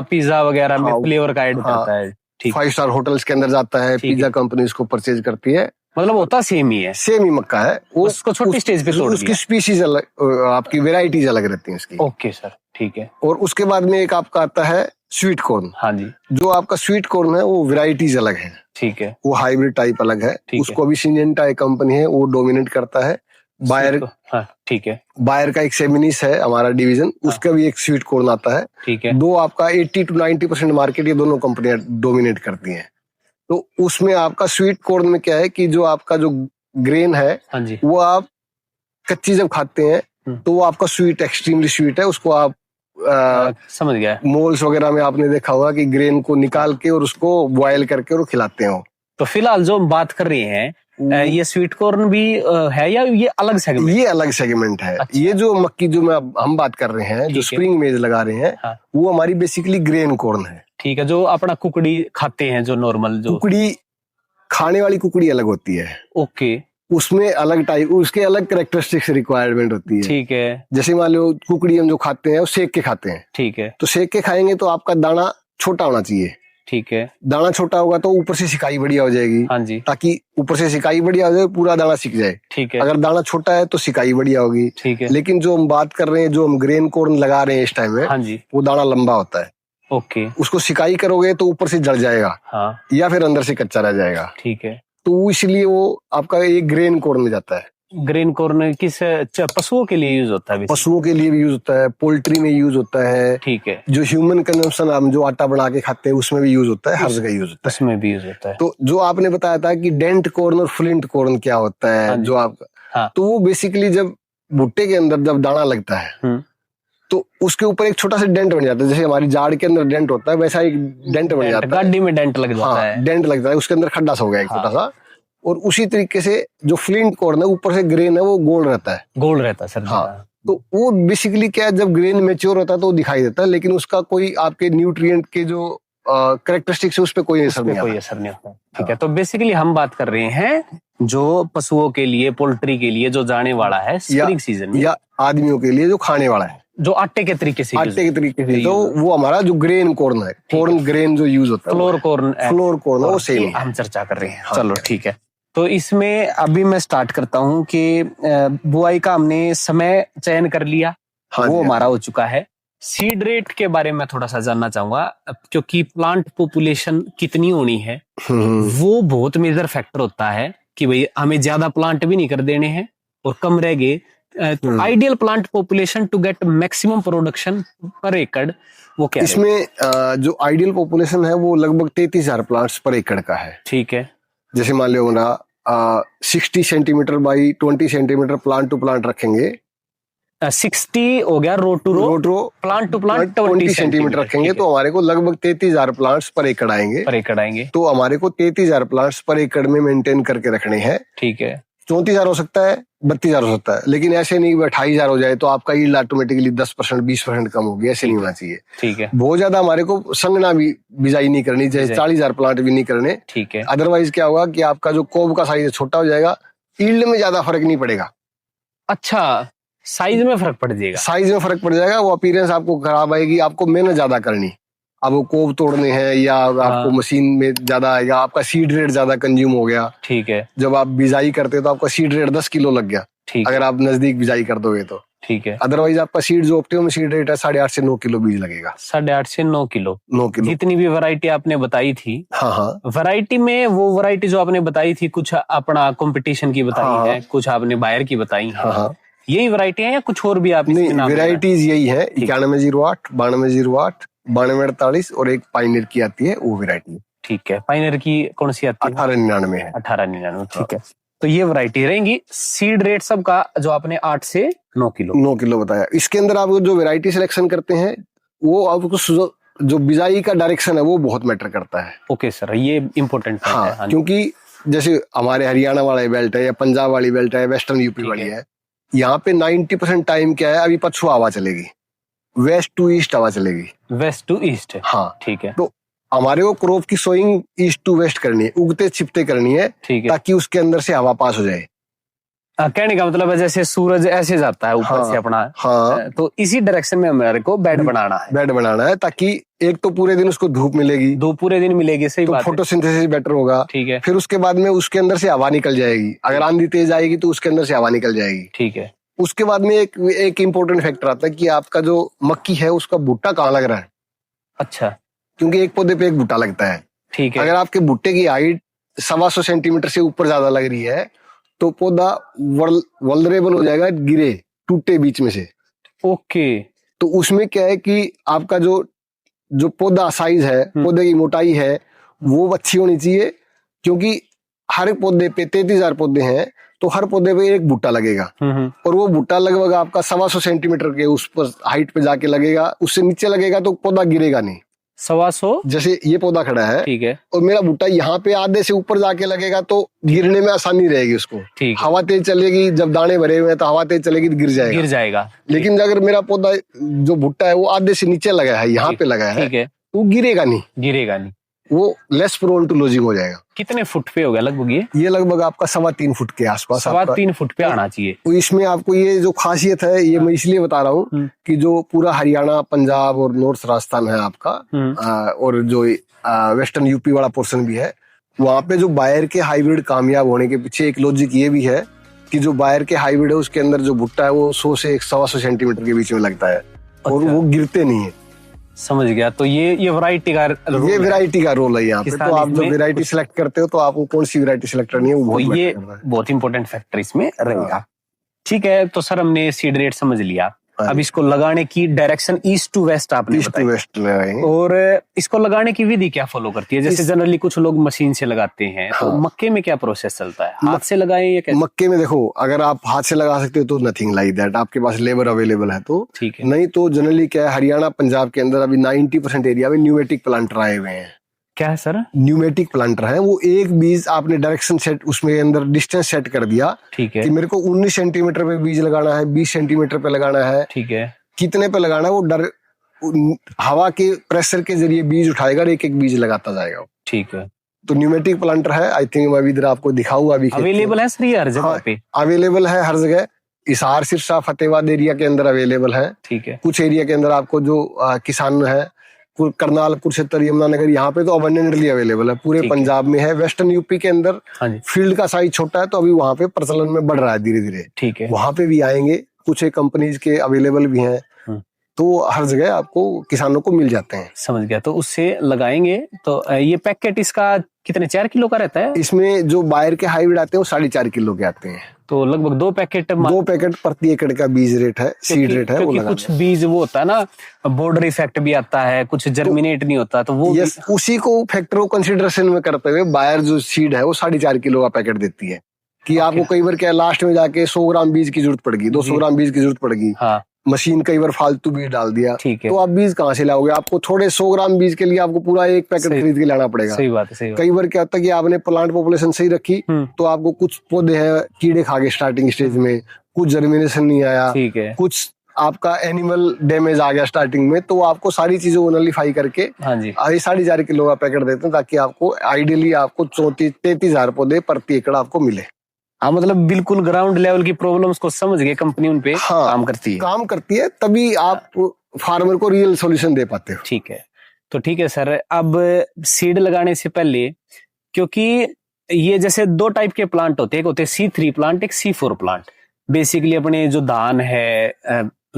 पिज्जा वगैरह में फ्लेवर का ऐड करता है। 5 स्टार होटल्स के अंदर जाता है, पिज्जा कंपनी उसको परचेज करती है। मतलब होता सेम ही है, सेम ही मक्का है, उसको छोटी स्टेज पे तोड़ दिया। उसकी स्पीशीज अलग, आपकी वेराइटीज अलग रहती हैं इसकी। ओके सर, ठीक है। और उसके बाद में एक आपका आता है स्वीट कॉर्न। हाँ जी। जो आपका स्वीट कॉर्न है वो वेराइटीज अलग है। ठीक है। वो हाइब्रिड टाइप अलग है, उसको भी सिंजेंटा एक कंपनी है वो डोमिनेट करता है। बायर, हाँ ठीक है, बायर का एक सेमिनिस है हमारा डिवीजन, उसका भी एक स्वीट कॉर्न आता है। ठीक है। दो आपका 80-90% मार्केट ये दोनों कंपनियां डोमिनेट करती हैं। तो उसमें आपका स्वीट कॉर्न में क्या है कि जो आपका जो ग्रेन है, हाँ जी, वो आप कच्ची जब खाते हैं तो वो आपका स्वीट एक्सट्रीमली स्वीट है। उसको आप समझ गया, मॉल्स वगैरह में आपने देखा होगा कि ग्रेन को निकाल के और उसको बॉयल करके और खिलाते हैं। तो फिलहाल जो हम बात कर रहे हैं ये स्वीट कॉर्न भी है या ये अलग सेगमेंट? ये अलग सेगमेंट है। अच्छा। ये जो मक्की जो हम बात कर रहे हैं, जो स्प्रिंग मेज लगा रहे हैं, हाँ। वो हमारी बेसिकली ग्रेन कॉर्न है। ठीक है। जो अपना कुकड़ी खाते हैं, जो नॉर्मल जो कुकड़ी खाने वाली कुकड़ी अलग होती है। ओके। उसमें अलग टाइप, उसके अलग कैरेक्टरिस्टिक्स रिक्वायरमेंट होती है। ठीक है। जैसे मान लो कुकड़ी हम जो खाते हैं वो सेक के खाते हैं। ठीक है। तो सेक के खाएंगे तो आपका दाना छोटा होना चाहिए। ठीक है। दाना छोटा होगा तो ऊपर से सिकाई बढ़िया हो जाएगी। हाँ जी। ताकि ऊपर से सिकाई बढ़िया हो जाए, पूरा दाना सिक जाए। ठीक है। अगर दाना छोटा है तो सिकाई बढ़िया होगी। ठीक है। लेकिन जो हम बात कर रहे हैं, जो हम ग्रेन कॉर्न लगा रहे हैं इस टाइम में, हाँ जी, वो दाना लंबा होता है। ओके। उसको सिकाई करोगे तो ऊपर से जल जाएगा, हाँ, या फिर अंदर से कच्चा रह जाएगा। ठीक है। तो इसलिए वो आपका एक ग्रेन कॉर्न में जाता है। ग्रेन कॉर्न किस पशुओं के लिए यूज होता है? पशुओं के लिए भी यूज होता है, पोल्ट्री में यूज होता है। ठीक है। जो ह्यूमन कंजम्पशन, हम जो आटा बना के खाते हैं उसमें भी यूज होता है, हर जगह यूज होता है। उसमें भी यूज होता है। तो जो आपने बताया था कि डेंट कॉर्न और फ्लिंट कॉर्न क्या होता है, जो आप हाँ। तो वो बेसिकली जब भुट्टे के अंदर जब दाना लगता है तो उसके ऊपर एक छोटा सा डेंट बन जाता है, जैसे हमारी जाड़ के अंदर डेंट होता है वैसा एक डेंट बन जाता है, गड्ढे में डेंट लग जाता हाँ, है, डेंट लगता है, उसके अंदर खड्डा सा हो गया एक हाँ। छोटा सा। और उसी तरीके से जो फ्लिंट कॉर्न है ऊपर से ग्रेन है वो गोल रहता है, गोल रहता है सर। हाँ। तो वो बेसिकली क्या है, जब ग्रेन मैच्योर होता है तो वो दिखाई देता है, लेकिन उसका कोई आपके न्यूट्रिएंट के जो कैरेक्टरिस्टिक्स है उस पर कोई असर नहीं कोई असर नहीं होता। ठीक है, तो बेसिकली हम बात कर रहे हैं जो पशुओं के लिए, पोल्ट्री के लिए जो जाने वाला है स्प्रिंग सीजन में, या आदमियों के लिए जो खाने वाला है, जो आटे के तरीके से तो वो हमारा जो ग्रेन कॉर्न है, कॉर्न ग्रेन जो यूज होता है, फ्लोर कॉर्न वो सेम हम चर्चा कर रहे हैं। चलो ठीक है, तो इसमें अभी मैं स्टार्ट करता हूँ कि बुआई का हमने समय चयन कर लिया, वो हमारा हो चुका है। सीड रेट के बारे में थोड़ा सा जानना चाहूंगा, क्योंकि प्लांट पॉपुलेशन कितनी होनी है वो बहुत मेजर फैक्टर होता है कि भाई हमें ज्यादा प्लांट भी नहीं कर देने हैं और कम रह गए। तो ideal plant population to get maximum production पर एकड़ वो क्या है? इसमें जो आइडियल पॉपुलेशन है वो लगभग 33,000 प्लांट्स पर एकड़ का है। ठीक है, जैसे मान लो हमारा 60 centimetre by 20 centimetre plant to plant रखेंगे, 60 हो गया row to row, plant to plant 20 centimetre रखेंगे तो हमारे को लगभग 33,000 प्लांट्स पर एकड़ आएंगे। तो हमारे को 33,000 प्लांट्स पर एकड़ में मेंटेन करके रखने हैं। ठीक है, 34,000 हो सकता है, 32,000 हो सकता है, लेकिन ऐसे नहीं 28,000 हो जाए तो आपका यील्ड ऑटोमेटिकली 10% 20% कम होगी, ऐसे नहीं होना चाहिए। ठीक है, बहुत ज्यादा हमारे को संगना भी बिजाई नहीं करनी चाहिए, 40,000 प्लांट भी नहीं करने। ठीक है, अदरवाइज क्या होगा कि आपका जो कोब का साइज छोटा हो जाएगा, यील्ड में ज्यादा फर्क नहीं पड़ेगा। अच्छा, साइज में फर्क पड़ जाएगा, साइज में फर्क पड़ जाएगा, वो अपीयरेंस आपको खराब आएगी, आपको मेहनत ज्यादा करनी, अब वो कोब तोड़ने हैं या आपको मशीन में ज्यादा आएगा, आपका सीड रेट ज्यादा कंज्यूम हो गया। ठीक है, जब आप बिजाई करते हो तो आपका सीड रेट 10 किलो लग गया, अगर आप नजदीक बिजाई कर दोगे तो। ठीक है, अदरवाइज आपका सीड जो ऑप्टिमम सीड रेट है 8.5 से 9 किलो बीज लगेगा। 8.5 से 9 किलो, जितनी भी वैरायटी आपने बताई थी। हाँ, वैरायटी में वो वैरायटी जो आपने बताई थी, कुछ अपना कंपटीशन की बताई है, कुछ आपने बायर की बताई है, यही वैरायटी है या कुछ और भी आप? नहीं, वेराइटीज यही है, 9108, 9208, 9248 और एक पाइनियर की आती है वो वेरायटी। ठीक है, पाइनियर की कौन सी आती है? 1899 है। 1899, ठीक है। तो ये वैरायटी रहेंगी। सीड रेट सबका जो आपने 8 से 9 किलो बताया। इसके अंदर आप जो वेरायटी सिलेक्शन करते हैं वो आपको जो बिजाई का डायरेक्शन है वो बहुत मैटर करता है। ओके सर, ये इम्पोर्टेंट है। हाँ, क्योंकि जैसे हमारे हरियाणा वाला बेल्ट है या पंजाब वाली बेल्ट है, वेस्टर्न यूपी वाली है, यहाँ पे 90% टाइम क्या है, अभी पछुआ हवा चलेगी, वेस्ट टू ईस्ट हवा चलेगी। वेस्ट टू ईस्ट, हाँ ठीक है। तो हमारे को क्रॉप की सोइंग ईस्ट टू वेस्ट करनी है, उगते छिपते करनी है, ठीक है, ताकि उसके अंदर से हवा पास हो जाए। कहने का मतलब है जैसे सूरज ऐसे जाता है ऊपर से अपना, हाँ, तो इसी डायरेक्शन में हमारे को बेड बनाना है, ताकि एक तो पूरे दिन उसको धूप मिलेगी, पूरे दिन मिलेगी, सही बात है, फोटोसिंथेसिस बेटर होगा। ठीक है, फिर उसके बाद में उसके अंदर से हवा निकल जाएगी, अगर आंधी तेज आएगी तो उसके अंदर से हवा निकल जाएगी। ठीक है। उसके बाद में एक इम्पोर्टेंट फैक्टर आता है कि आपका जो मक्की है उसका भुट्टा कहाँ लग रहा है। अच्छा, क्योंकि एक पौधे पे एक भुट्टा लगता है। ठीक है। अगर आपके भुट्टे की हाइट 125 सेंटीमीटर से ऊपर ज्यादा लग रही है तो पौधा वल्नरेबल हो जाएगा, गिरे टूटे बीच में से। ओके। तो उसमें क्या है कि आपका जो पौधा साइज है, पौधे की मोटाई है वो अच्छी होनी चाहिए, क्योंकि हर एक पौधे पे 33,000 पौधे हैं तो हर पौधे पे एक भुट्टा लगेगा, और वो भुट्टा लगभग आपका 125 सेंटीमीटर के उस पर हाइट पे जाके लगेगा, उससे नीचे लगेगा तो पौधा गिरेगा नहीं। 125, जैसे ये पौधा खड़ा है, ठीक है, और मेरा भुट्टा यहाँ पे आधे से ऊपर जाके लगेगा तो गिरने में आसानी रहेगी उसको। ठीक, हवा तेज चलेगी, जब दाने भरे हुए हैं तो हवा तेज चलेगी तो गिर जाएगा। लेकिन अगर मेरा पौधा जो भुट्टा है वो आधे से नीचे लगा है, यहाँ पे लगा है, तो गिरेगा नहीं, वो लेस प्रोन टू लूजिंग हो जाएगा। कितने फुट पे हो गया लगभग ये लगभग आपका 3.25 फुट के आसपास, 3.25 फुट पे आना चाहिए। तो इसमें आपको ये जो खासियत है, ये मैं इसलिए बता रहा हूँ कि जो पूरा हरियाणा, पंजाब और नॉर्थ राजस्थान है आपका, और जो वेस्टर्न यूपी वाला पोर्शन भी है, वहाँ पे जो बायर के हाइब्रिड कामयाब होने के पीछे एक लॉजिक ये भी है कि जो बायर के हाइब्रिड है उसके अंदर जो भुट्टा है वो 100 से 125 सेंटीमीटर के बीच में लगता है, और वो गिरते नहीं है। समझ गया। तो ये वैरायटी का रोल है यहाँ पे। तो आप जो वैरायटी सिलेक्ट करते हो तो आपको कौन सी वैरायटी सिलेक्ट करनी है वो बहुत इंपॉर्टेंट फैक्टर इसमें रहेगा। ठीक है, तो सर हमने सीड रेट समझ लिया, अब इसको लगाने की डायरेक्शन ईस्ट टू वेस्ट आपने ईस्ट टू वेस्ट लगाएंगे। और इसको लगाने की विधि क्या फॉलो करती है? जैसे जनरली कुछ लोग मशीन से लगाते हैं, तो मक्के में क्या प्रोसेस चलता है? हाथ से लगाएं या कैसे? मक्के में देखो, अगर आप हाथ से लगा सकते हो तो नथिंग लाइक दैट, आपके पास लेबर अवेलेबल है तो ठीक है। नहीं तो जनरली क्या है, हरियाणा पंजाब के अंदर अभी 90% एरिया में न्यूमेटिक प्लांटर आए हुए हैं। क्या है सर? न्यूमेटिक प्लांटर है, वो एक बीज आपने डायरेक्शन सेट, उसमें अंदर डिस्टेंस सेट कर दिया, ठीक है, कि मेरे को 19 सेंटीमीटर पे बीज लगाना है, 20 सेंटीमीटर पे लगाना है, ठीक है, कितने पे लगाना है, वो हवा के प्रेशर के जरिए बीज उठाएगा और एक एक बीज लगाता जाएगा। ठीक है। तो न्यूमेटिक प्लांटर है, आई थिंक मैं अभी इधर आपको दिखाऊंगा। अभी अवेलेबल है सर ये हर जगह पे? अवेलेबल है हर जगह, हिसार, सिरसा, फतेहाबाद एरिया के अंदर अवेलेबल है। ठीक है। कुछ एरिया के अंदर आपको जो किसान है, करनाल, कुरुक्षेत्र, यमुनानगर, यहाँ पे तो अबंडेंटली अवेलेबल है। पूरे पंजाब में है। वेस्टर्न यूपी के अंदर फील्ड का साइज छोटा है, तो अभी वहाँ पे प्रचलन में बढ़ रहा है धीरे धीरे। ठीक है। वहाँ पे भी आएंगे, कुछ एक कंपनीज के अवेलेबल भी हैं, तो हर जगह आपको किसानों को मिल जाते हैं। समझ गया। तो उससे लगाएंगे तो ये पैकेट इसका कितने 4 किलो का रहता है? इसमें जो बायर के हाइब्रिड आते हैं वो 4.5 किलो के आते हैं। तो लगभग 2 पैकेट प्रति एकड़ का बीज रेट है, सीड रेट है। क्योंकि कुछ बीज वो होता है ना, बॉर्डर इफेक्ट भी आता है, कुछ जर्मिनेट नहीं होता, तो वो उसी को फैक्टर को कंसिडरेशन में करते हुए बायर जो सीड है वो 4.5 किलो का पैकेट देती है। कि आपको कई बार क्या लास्ट में जाके 100 ग्राम बीज की जरूरत पड़ेगी, 200 ग्राम बीज की जरूरत पड़ेगी, मशीन कई बार फालतू बीज डाल दिया, तो आप बीज कहाँ से लाओगे? आपको थोड़े 100 ग्राम बीज के लिए आपको पूरा एक पैकेट खरीद के लाना पड़ेगा। सही बात है, सही बात। कई बार क्या होता है कि आपने प्लांट पॉपुलेशन सही रखी, तो आपको कुछ पौधे हैं कीड़े खा गए स्टार्टिंग स्टेज में, कुछ जर्मिनेशन नहीं आया, ठीक है, कुछ आपका एनिमल डैमेज आ गया स्टार्टिंग में, तो आपको सारी चीजों को नलिफाई करके 4.5 किलो का पैकेट देते हैं, ताकि आपको आइडियली आपको 33,000 पौधे प्रति एकड़ आपको मिले। हाँ, मतलब बिल्कुल ग्राउंड लेवल की प्रॉब्लम्स को समझ के कंपनी उन पे काम करती है, तभी आप फार्मर को रियल सॉल्यूशन दे पाते हो। ठीक है। तो ठीक है सर, अब सीड लगाने से पहले, क्योंकि ये जैसे 2 टाइप के प्लांट होते हैं, एक होते हैं C3 प्लांट, एक C4 प्लांट। बेसिकली अपने जो धान है,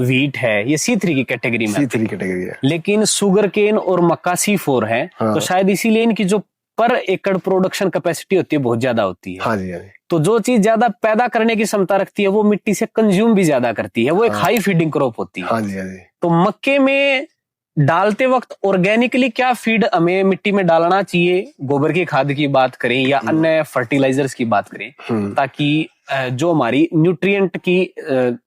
व्हीट है, ये C3 की कैटेगरी में, C3 कैटेगरी है। लेकिन शुगर केन और मक्का C4 है। तो शायद इसीलिए इनकी जो पर एकड़ प्रोडक्शन कैपेसिटी होती है बहुत ज्यादा होती है। हाँ जी, हाँ जी। तो जो चीज ज्यादा पैदा करने की क्षमता रखती है वो मिट्टी से कंज्यूम भी ज्यादा करती है, वो एक हाई फीडिंग क्रॉप होती है। हाँ जी, हाँ जी। तो मक्के में डालते वक्त ऑर्गेनिकली क्या फीड हमें मिट्टी में डालना चाहिए? गोबर की खाद की बात करें या अन्य फर्टिलाइजर्स की बात करें, ताकि जो हमारी न्यूट्रिएंट की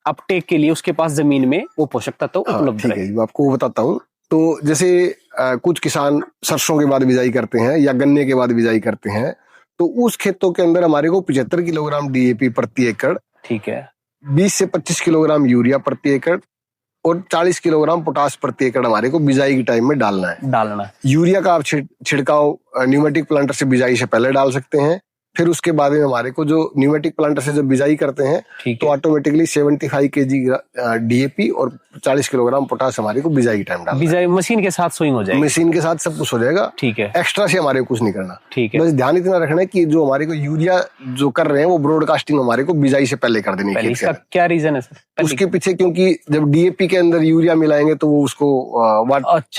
अपटेक के लिए उसके पास जमीन में वो पोषक तत्व उपलब्ध रहे। मैं आपको बताता हूँ। तो जैसे कुछ किसान सरसों के बाद बिजाई करते हैं या गन्ने के बाद बिजाई करते हैं, तो उस खेतों के अंदर हमारे को 75 किलोग्राम DAP प्रति एकड़, ठीक है, 20 से 25 किलोग्राम यूरिया प्रति एकड़ और 40 किलोग्राम पोटास प्रति एकड़ हमारे को बिजाई के टाइम में डालना है। यूरिया का आप छिड़काव न्यूमेटिक प्लांटर से बिजाई से पहले डाल सकते हैं। फिर उसके बाद में हमारे को जो न्यूमेटिक प्लांटर से जब बिजाई करते हैं, तो ऑटोमेटिकली 75 kg DAP और 40 किलोग्राम पोटास हमारे को बिजाई टाइम डालना है। बिजाई मशीन के साथ स्विंग हो जाएगा, मशीन के साथ सब कुछ हो जाएगा। ठीक है, एक्स्ट्रा से हमारे को कुछ नहीं करना। ठीक है, बस ध्यान इतना रखना है कि जो हमारे को यूरिया जो कर रहे हैं वो ब्रोडकास्टिंग हमारे को बिजाई से पहले कर देनी है। इसका क्या रीजन है सर? उसके पीछे क्योंकि जब DAP के अंदर यूरिया मिलाएंगे तो वो उसको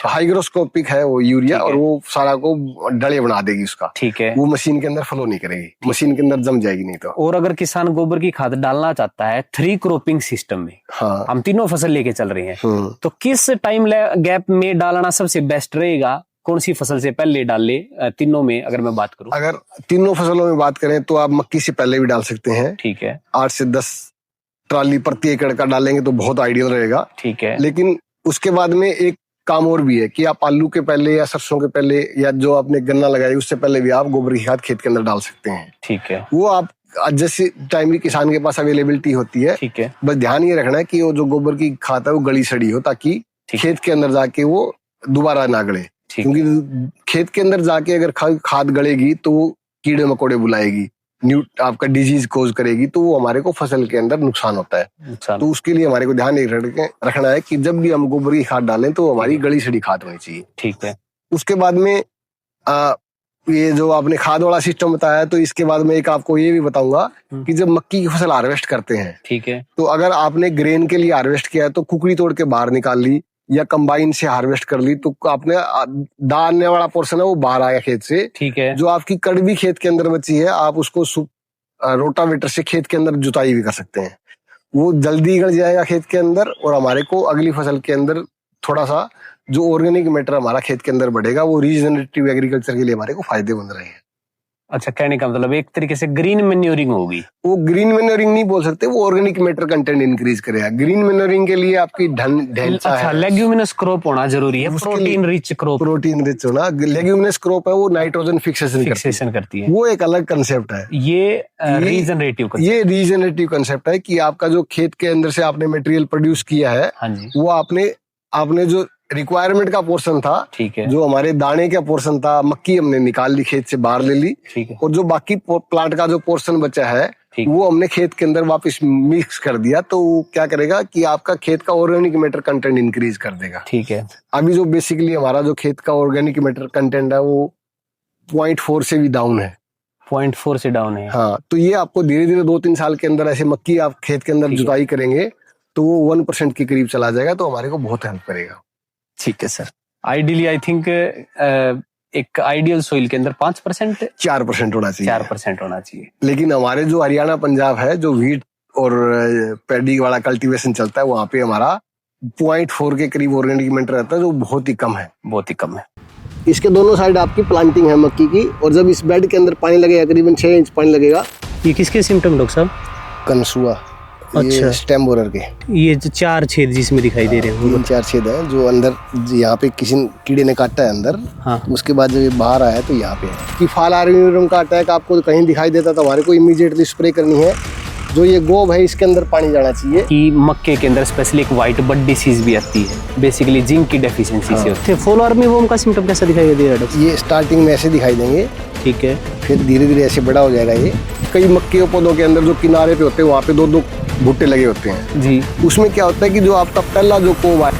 हाइग्रोस्कोपिक है वो यूरिया, और वो सारा को डले बना देगी उसका। ठीक है, वो मशीन के अंदर फ्लो नहीं करेगी, मशीन के अंदर जम जाएगी नहीं तो। और अगर किसान गोबर की खाद डालना चाहता है 3 क्रॉपिंग सिस्टम में, हाँ, हम 3 फसल लेके चल रहे हैं, तो किस टाइम गैप में डालना सबसे बेस्ट रहेगा? कौन सी फसल से पहले डाल ले? तीनों में अगर मैं बात करूं, अगर तीनों फसलों में बात करें तो आप मक्की से पहले भी डाल सकते हैं। ठीक है, 8 से 10 ट्राली प्रति एकड़ का डालेंगे तो बहुत आइडियल रहेगा। ठीक है, लेकिन उसके बाद में एक काम और भी है कि आप आलू के पहले या सरसों के पहले या जो आपने गन्ना लगाई उससे पहले भी आप गोबर की खाद खेत के अंदर डाल सकते हैं। ठीक है, वो आप जैसे टाइम की किसान के पास अवेलेबिलिटी होती है। ठीक है, बस ध्यान ये रखना है कि वो जो गोबर की खाद है वो गली सड़ी हो, ताकि खेत के अंदर जाके वो दोबारा ना गले। क्योंकि खेत के अंदर जाके अगर खाद गलेगी तो वो कीड़े मकोड़े बुलाएगी, आपका डिजीज कोज करेगी, तो वो हमारे को फसल के अंदर नुकसान होता है। तो उसके लिए हमारे को ध्यान रखना है कि जब भी हम गोबर की खाद डालें तो हमारी गली सड़ी खाद होनी चाहिए। ठीक है। उसके बाद में ये जो आपने खाद वाला सिस्टम बताया, तो इसके बाद में एक आपको ये भी बताऊंगा कि जब मक्की की फसल हार्वेस्ट करते हैं, ठीक है, तो अगर आपने ग्रेन के लिए हार्वेस्ट किया है तो कुकड़ी तोड़ के बाहर निकाल ली या कंबाइन से हार्वेस्ट कर ली, तो आपने डालने वाला पोर्शन है वो बाहर आया खेत से। ठीक है। जो आपकी कड़वी खेत के अंदर बची है, आप उसको रोटावेटर से खेत के अंदर जुताई भी कर सकते हैं। वो जल्दी गल जाएगा खेत के अंदर, और हमारे को अगली फसल के अंदर थोड़ा सा जो ऑर्गेनिक मैटर हमारा खेत के अंदर बढ़ेगा, वो रीजनरेटिव एग्रीकल्चर के लिए हमारे को फायदेमंद रहेगा। अच्छा, कहने का मतलब एक तरीके से ग्रीन मैन्योरिंग होगी। वो ग्रीन मैन्योरिंग नहीं बोल सकते, वो ऑर्गेनिक मैटर कंटेंट इंक्रीज करेगा। ग्रीन मैन्योरिंग के लिए आपकी ढैंचा अच्छा, है, लेग्यूमिनस क्रॉप होना जरूरी है, protein rich crop. Protein rich होना। लेग्यूमिनस क्रॉप है, वो नाइट्रोजन फिक्सेशन करती है। वो एक अलग कंसेप्ट है। ये रीजनरेटिव ये रीजनरेटिव कंसेप्ट है कि आपका जो खेत के अंदर से आपने मटेरियल प्रोड्यूस किया है, हाँ जी, वो आपने जो रिक्वायरमेंट का पोर्शन था, ठीक है, जो हमारे दाने का पोर्शन था, मक्की हमने निकाल ली, खेत से बाहर ले ली, ठीक है, और जो बाकी प्लांट का जो पोर्शन बचा है वो हमने खेत के अंदर वापस मिक्स कर दिया। तो वो क्या करेगा कि आपका खेत का ऑर्गेनिक मैटर कंटेंट इंक्रीज कर देगा। ठीक है। अभी जो बेसिकली हमारा जो खेत का ऑर्गेनिक मैटर कंटेंट है वो 0.4 से भी डाउन है। 0.4 से डाउन है। हाँ, तो ये आपको धीरे धीरे 2-3 साल के अंदर ऐसे मक्की आप खेत के अंदर जुताई करेंगे तो वो 1% के करीब चला जाएगा, तो हमारे को बहुत हेल्प करेगा। ठीक है सर। आइडियली आई थिंक एक आइडियल सोइल के अंदर 5% 4% होना चाहिए। 4% होना चाहिए। लेकिन हमारे जो हरियाणा पंजाब है, जो व्हीट और पैडी वाला कल्टीवेशन चलता है, वहां पे हमारा 0.4 के करीब ऑर्गेनिक मैटर रहता है, जो बहुत ही कम है। बहुत ही कम है। इसके दोनों साइड आपकी प्लांटिंग है मक्की की, और जब इस बेड के अंदर पानी लगेगा, करीबन 6 इंच पानी लगेगा। ये किसके सिम्टम डॉक्टर साहब? कनसुआ। अच्छा। ये स्टेम बोरर के ये जो 4 छेद जिसमें दिखाई दे रहे हैं, 3-4 छेद हैं जो अंदर, यहाँ पे किसी कीड़े ने काटा है अंदर। हाँ। उसके बाद जब ये बाहर आया तो यहाँ पे है कि फाल आर्मीवर्म का अटैक आपको कहीं दिखाई देता तो हमारे को इमीडिएटली स्प्रे करनी है। जो ये गोब है, इसके अंदर पानी जाना चाहिए। कि मक्के के अंदर स्पेशली एक व्हाइट बड डिसीज भी आती है, बेसिकली जिंक की डेफिशिएंसी से होती है। फॉल आर्मीवर्म का सिम्टम कैसा दिखाई दे रहा है? ये स्टार्टिंग में ऐसे दिखाई देंगे, ठीक है, फिर धीरे धीरे ऐसे बड़ा हो जाएगा। ये कई मक्के के पौधों के अंदर जो किनारे पे होते हैं, वहाँ पे 2-2 भुट्टे लगे होते हैं जी। उसमें क्या होता है कि जो आपका पहला जो कोब है